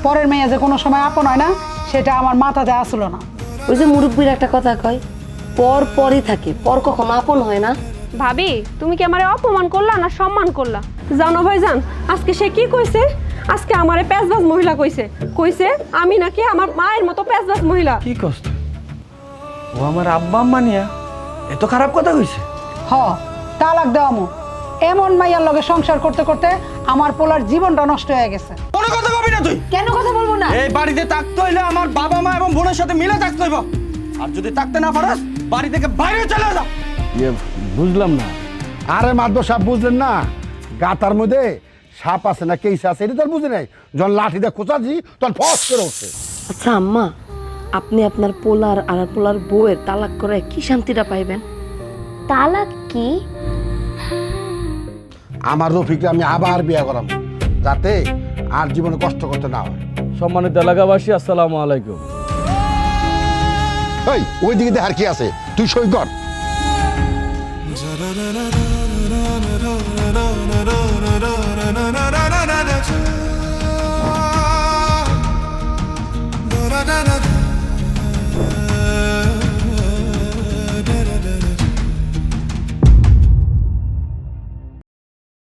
পরের মেয়ে যে কোনো সময় আপন হয় না সেটা আমার মাথাতে আসলো না। ওই যে মুরব্বীর একটা কথা কয়, পর পরই থাকে, পর কখনো আপন হয় না। ভাবি তুমি কি আমারে অপমান করলা না সম্মান করলা? জানো ভাইজান আজকে সে কি কইছে? আজকে আমারে পেঁচবাজ মহিলা কইছে। কইছে আমি নাকি আমার মায়ের মতো পেঁচবাজ মহিলা। কি কষ্ট, ও আমার আব্বা আম্মা নিয়া এত খারাপ কথা কইছে? হ, তালাক দেওয়ামু। এমন মাইয়ার লগে সংসার করতে করতে আমার পোলার জীবনটা নষ্ট হয়ে গেছে। কোনো কথা কবি না তুই। কেন কথা বলবো না? এই বাড়িতে থাকতে হইলে আমার বাবা মা এবং বোনের সাথে মিলে থাকতে হইব। আর যদি থাকতে না পারস বাড়ি থেকে বাইরে চলে যা। বুঝলাম না। আরে মাদব সাপ বুঝলেন না, গাতার মধ্যে সাপ আছে না কেইসা আছে এটা তো আর বুঝে নাই। যখন লাঠি দিয়ে খোঁচাছি তখন ফস করে উঠছে। আচ্ছা আম্মা, আপনি আপনার পোলার আর পোলার বউয়ের তালাক করে কি শান্তিটা পাইবেন? তালাক কি? আমার রফিককে আমি আবার বিয়ে করাম যাতে আর জীবনে কষ্ট করতে না হয়। সম্মানিত এলাকাবাসী, আসসালামু আলাইকুম। ওই দিকে দেখার কি আছে, তুই সই কর।